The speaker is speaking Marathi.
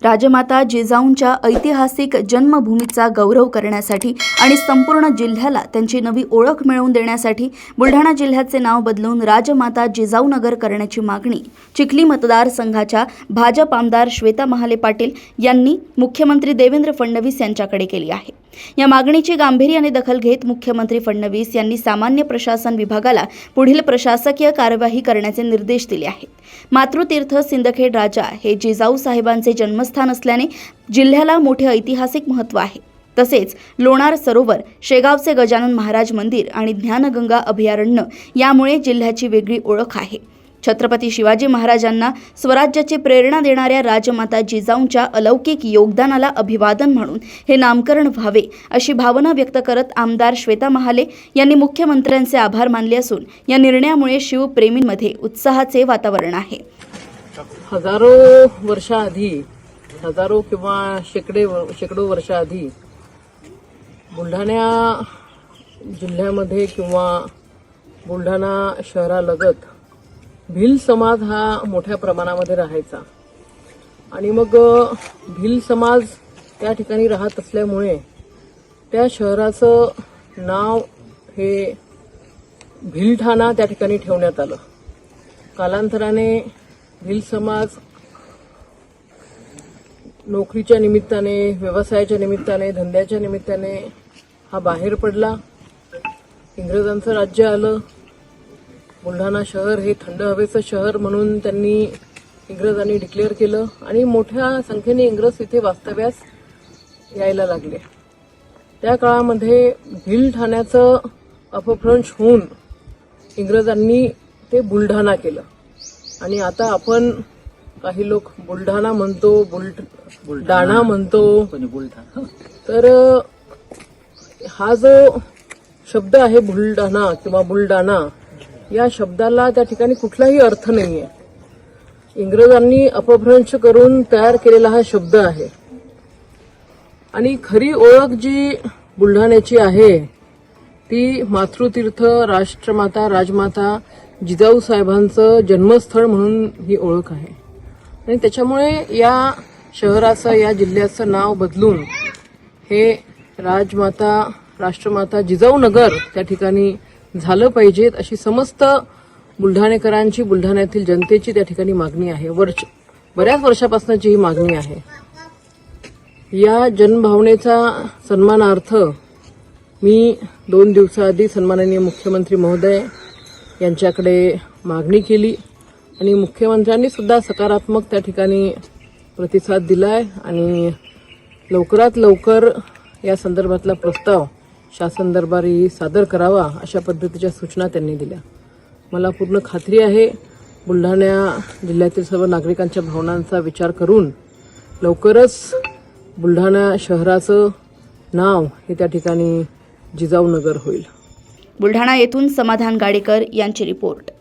राजमाता जिजाऊंच्या ऐतिहासिक जन्मभूमीचा गौरव करण्यासाठी आणि संपूर्ण जिल्ह्याला त्यांची नवी ओळख मिळवून देण्यासाठी बुलढाणा जिल्ह्याचे नाव बदलून राजमाता जिजाऊ नगर करण्याची मागणी चिखली मतदारसंघाच्या भाजप आमदार श्वेता महाले पाटील यांनी मुख्यमंत्री देवेंद्र फडणवीस यांच्याकडे केली आहे। या मागणीची गांभीर्याने दखल घेत मुख्यमंत्री फडणवीस यांनी सामान्य प्रशासन विभागाला पुढील प्रशासकीय कार्यवाही करण्याचे निर्देश दिले आहेत। मातृतीर्थ सिंदखेड राजा हे जिजाऊ साहेबांचे जन्मस्थान असल्याने जिल्ह्याला मोठे ऐतिहासिक महत्त्व आहे। तसेच लोणार सरोवर, शेगावचे गजानन महाराज मंदिर आणि ज्ञानगंगा अभयारण्य यामुळे जिल्ह्याची वेगळी ओळख आहे। छत्रपती शिवाजी महाराजांना स्वराज्याची प्रेरणा देणाऱ्या राजमाता जिजाऊंच्या अलौकिक योगदानाला अभिवादन म्हणून हे नामकरण व्हावे अशी भावना व्यक्त करत आमदार श्वेता महाले यांनी मुख्यमंत्र्यांचे आभार मानले असून या निर्णयामुळे शिवप्रेमींमध्ये उत्साहाचे वातावरण आहे। हजारो वर्षाआधी, हजारो किंवा शेकडो वर्षाआधी बुलढाणा जिल्ह्यामध्ये किंवा बुलढाणा शहरालगत भिल समाज हा मोठ्या प्रमाणामध्ये राहायचा आणि मग भिल समाज त्या ठिकाणी राहत असल्यामुळे त्या शहराचं नाव हे भिलठाणा त्या ठिकाणी ठेवण्यात आलं। कालांतराने भिल समाज नोकरीच्या निमित्ताने, व्यवसायाच्या निमित्ताने, धंद्याच्या निमित्ताने हा बाहेर पडला। इंग्रजांचं राज्य आलं। बुलढाणा शहर हे थंड हवेचं शहर म्हणून त्यांनी इंग्रजांनी डिक्लेअर केलं आणि मोठ्या संख्येने इंग्रज इथे वास्तव्यास यायला लागले। त्या काळामध्ये भिल ठाण्याचं अपभ्रंश होऊन इंग्रजांनी ते बुलढाणा केलं आणि आता आपण काही लोक बुलढाणा म्हणतो, बुलढाणा म्हणतो। तर हा जो शब्द आहे बुलढाणा किंवा बुलढाणा, या शब्दाला त्या ठिकाणी कुठलाही अर्थ नाहीये। इंग्रजांनी अपभ्रंश करून तयार केलेला हा शब्द आहे आणि खरी ओळख जी बुलढाण्याची आहे ती मातृतीर्थ राष्ट्रमाता राजमाता जिजाऊ साहेबांचं जन्मस्थळ म्हणून ही ओळख आहे आणि त्याच्यामुळे या शहराचं, या जिल्ह्याचं नाव बदलून हे राजमाता राष्ट्रमाता जिजाऊ नगर त्या ठिकाणी झालं पाहिजेत अशी समस्त बुलढाणेकरांची, बुलढाण्यातील जनतेची त्या ठिकाणी मागणी आहे। बऱ्याच वर्षापासूनची ही मागणी आहे। या जनभावनेचा सन्मानार्थ मी 2 दिवसाआधी सन्माननीय मुख्यमंत्री महोदय यांच्याकडे मागणी केली आणि मुख्यमंत्र्यांनी सुद्धा सकारात्मक त्या ठिकाणी प्रतिसाद दिलाय आणि लवकरात लवकर या संदर्भातला प्रस्ताव शासन दरबारी सादर करावा अशा पद्धतीच्या सूचना त्यांनी दिल्या। मला पूर्ण खात्री आहे बुलढाणा जिल्ह्यातील सर्व नागरिकांच्या भावनांचा विचार करून लवकरच बुलढाणा शहराचं नाव हे त्या ठिकाणी जिजाऊ नगर होईल। बुलढाणा येथून समाधान गाडेकर यांची रिपोर्ट।